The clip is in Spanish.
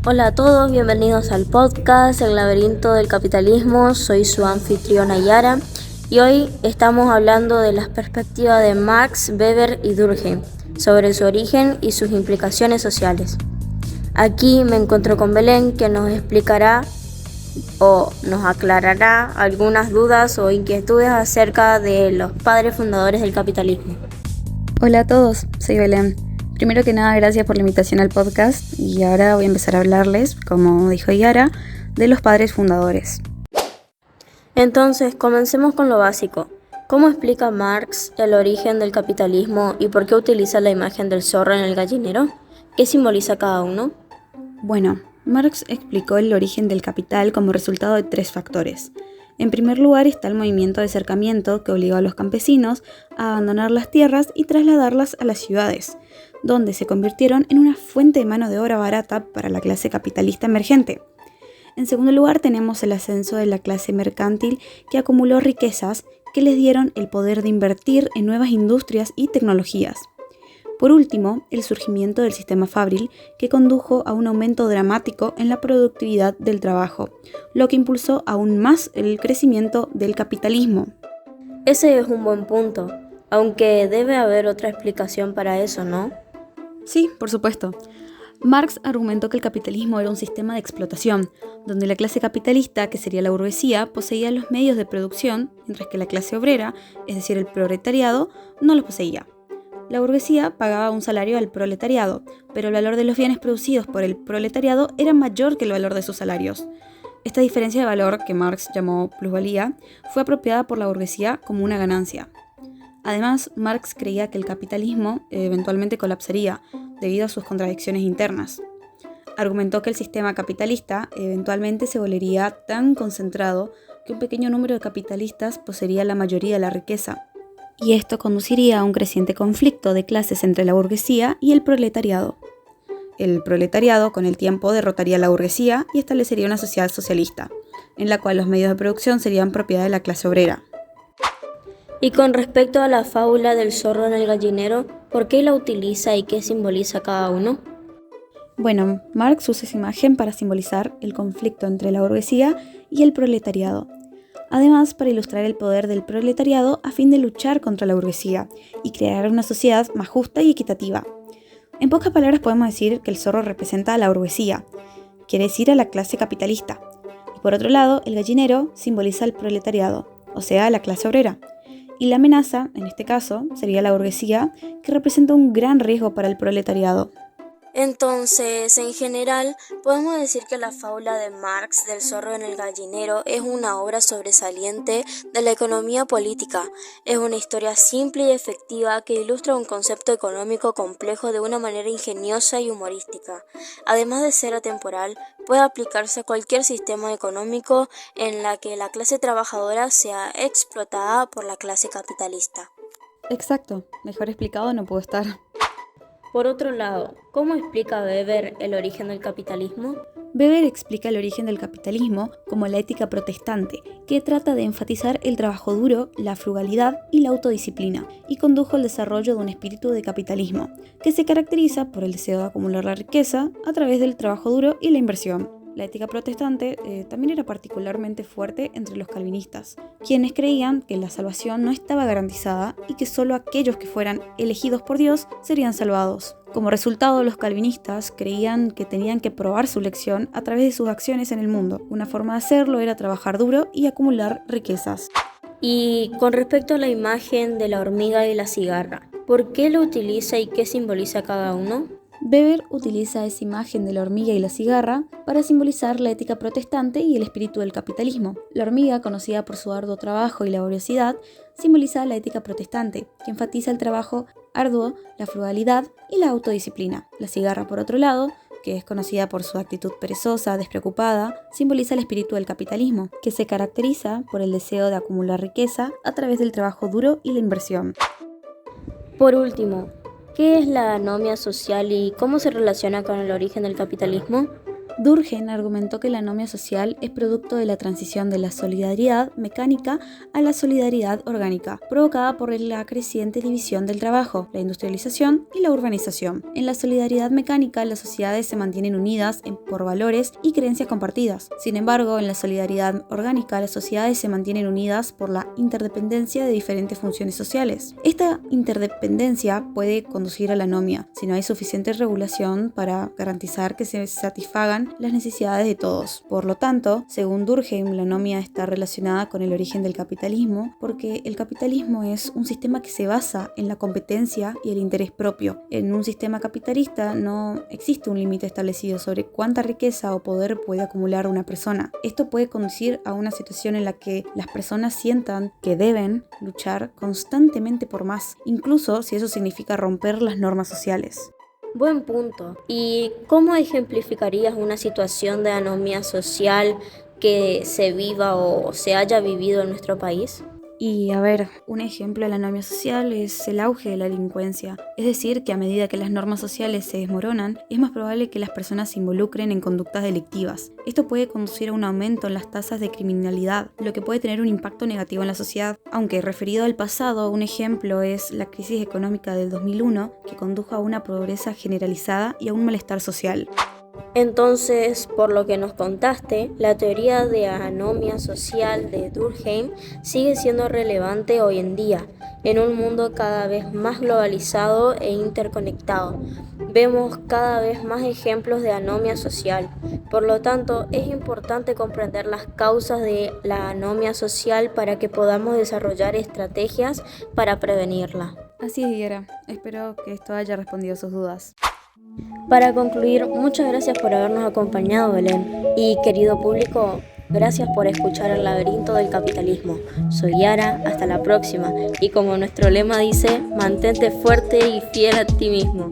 Hola a todos, bienvenidos al podcast El laberinto del capitalismo. Soy su anfitriona Yara y hoy estamos hablando de las perspectivas de Marx, Weber y Durkheim sobre su origen y sus implicaciones sociales. Aquí me encuentro con Belén, que nos explicará o nos aclarará algunas dudas o inquietudes acerca de los padres fundadores del capitalismo. Hola a todos, soy Belén. Primero que nada, gracias por la invitación al podcast y ahora voy a empezar a hablarles, como dijo Yara, de los padres fundadores. Entonces, comencemos con lo básico. ¿Cómo explica Marx el origen del capitalismo y por qué utiliza la imagen del zorro en el gallinero? ¿Qué simboliza cada uno? Bueno, Marx explicó el origen del capital como resultado de 3 factores. En primer lugar está el movimiento de cercamiento que obligó a los campesinos a abandonar las tierras y trasladarlas a las ciudades, donde se convirtieron en una fuente de mano de obra barata para la clase capitalista emergente. En segundo lugar tenemos el ascenso de la clase mercantil que acumuló riquezas que les dieron el poder de invertir en nuevas industrias y tecnologías. Por último, el surgimiento del sistema fabril que condujo a un aumento dramático en la productividad del trabajo, lo que impulsó aún más el crecimiento del capitalismo. Ese es un buen punto, aunque debe haber otra explicación para eso, ¿no? Sí, por supuesto. Marx argumentó que el capitalismo era un sistema de explotación, donde la clase capitalista, que sería la burguesía, poseía los medios de producción, mientras que la clase obrera, es decir, el proletariado, no los poseía. La burguesía pagaba un salario al proletariado, pero el valor de los bienes producidos por el proletariado era mayor que el valor de sus salarios. Esta diferencia de valor, que Marx llamó plusvalía, fue apropiada por la burguesía como una ganancia. Además, Marx creía que el capitalismo eventualmente colapsaría debido a sus contradicciones internas. Argumentó que el sistema capitalista eventualmente se volvería tan concentrado que un pequeño número de capitalistas poseería la mayoría de la riqueza, y esto conduciría a un creciente conflicto de clases entre la burguesía y el proletariado. El proletariado, con el tiempo, derrotaría a la burguesía y establecería una sociedad socialista, en la cual los medios de producción serían propiedad de la clase obrera. Y con respecto a la fábula del zorro en el gallinero, ¿por qué la utiliza y qué simboliza cada uno? Bueno, Marx usa esa imagen para simbolizar el conflicto entre la burguesía y el proletariado. Además, para ilustrar el poder del proletariado a fin de luchar contra la burguesía y crear una sociedad más justa y equitativa. En pocas palabras podemos decir que el zorro representa a la burguesía, quiere decir a la clase capitalista. Y por otro lado, el gallinero simboliza al proletariado, o sea, a la clase obrera. Y la amenaza, en este caso, sería la burguesía, que representa un gran riesgo para el proletariado. Entonces, en general, podemos decir que la fábula de Marx del zorro en el gallinero es una obra sobresaliente de la economía política. Es una historia simple y efectiva que ilustra un concepto económico complejo de una manera ingeniosa y humorística. Además de ser atemporal, puede aplicarse a cualquier sistema económico en la que la clase trabajadora sea explotada por la clase capitalista. Exacto, mejor explicado no puedo estar. Por otro lado, ¿cómo explica Weber el origen del capitalismo? Weber explica el origen del capitalismo como la ética protestante, que trata de enfatizar el trabajo duro, la frugalidad y la autodisciplina, y condujo al desarrollo de un espíritu de capitalismo, que se caracteriza por el deseo de acumular la riqueza a través del trabajo duro y la inversión. La ética protestante también era particularmente fuerte entre los calvinistas, quienes creían que la salvación no estaba garantizada y que solo aquellos que fueran elegidos por Dios serían salvados. Como resultado, los calvinistas creían que tenían que probar su elección a través de sus acciones en el mundo. Una forma de hacerlo era trabajar duro y acumular riquezas. Y con respecto a la imagen de la hormiga y la cigarra, ¿por qué lo utiliza y qué simboliza cada uno? Weber utiliza esa imagen de la hormiga y la cigarra para simbolizar la ética protestante y el espíritu del capitalismo. La hormiga, conocida por su arduo trabajo y laboriosidad, simboliza la ética protestante, que enfatiza el trabajo arduo, la frugalidad y la autodisciplina. La cigarra, por otro lado, que es conocida por su actitud perezosa, despreocupada, simboliza el espíritu del capitalismo, que se caracteriza por el deseo de acumular riqueza a través del trabajo duro y la inversión. Por último, ¿qué es la anomia social y cómo se relaciona con el origen del capitalismo? Durkheim argumentó que la anomia social es producto de la transición de la solidaridad mecánica a la solidaridad orgánica, provocada por la creciente división del trabajo, la industrialización y la urbanización. En la solidaridad mecánica, las sociedades se mantienen unidas por valores y creencias compartidas. Sin embargo, en la solidaridad orgánica, las sociedades se mantienen unidas por la interdependencia de diferentes funciones sociales. Esta interdependencia puede conducir a la anomia si no hay suficiente regulación para garantizar que se satisfagan las necesidades de todos. Por lo tanto, según Durkheim, la anomia está relacionada con el origen del capitalismo, porque el capitalismo es un sistema que se basa en la competencia y el interés propio. En un sistema capitalista no existe un límite establecido sobre cuánta riqueza o poder puede acumular una persona. Esto puede conducir a una situación en la que las personas sientan que deben luchar constantemente por más, incluso si eso significa romper las normas sociales. Buen punto. ¿Y cómo ejemplificarías una situación de anomia social que se viva o se haya vivido en nuestro país? Y a ver, un ejemplo de la anomia social es el auge de la delincuencia. Es decir, que a medida que las normas sociales se desmoronan, es más probable que las personas se involucren en conductas delictivas. Esto puede conducir a un aumento en las tasas de criminalidad, lo que puede tener un impacto negativo en la sociedad. Aunque referido al pasado, un ejemplo es la crisis económica del 2001, que condujo a una pobreza generalizada y a un malestar social. Entonces, por lo que nos contaste, la teoría de anomia social de Durkheim sigue siendo relevante hoy en día, en un mundo cada vez más globalizado e interconectado. Vemos cada vez más ejemplos de anomia social. Por lo tanto, es importante comprender las causas de la anomia social para que podamos desarrollar estrategias para prevenirla. Así es, Yera. Espero que esto haya respondido a sus dudas. Para concluir, muchas gracias por habernos acompañado, Belén. Y querido público, gracias por escuchar El laberinto del capitalismo. Soy Yara, hasta la próxima. Y como nuestro lema dice, mantente fuerte y fiel a ti mismo.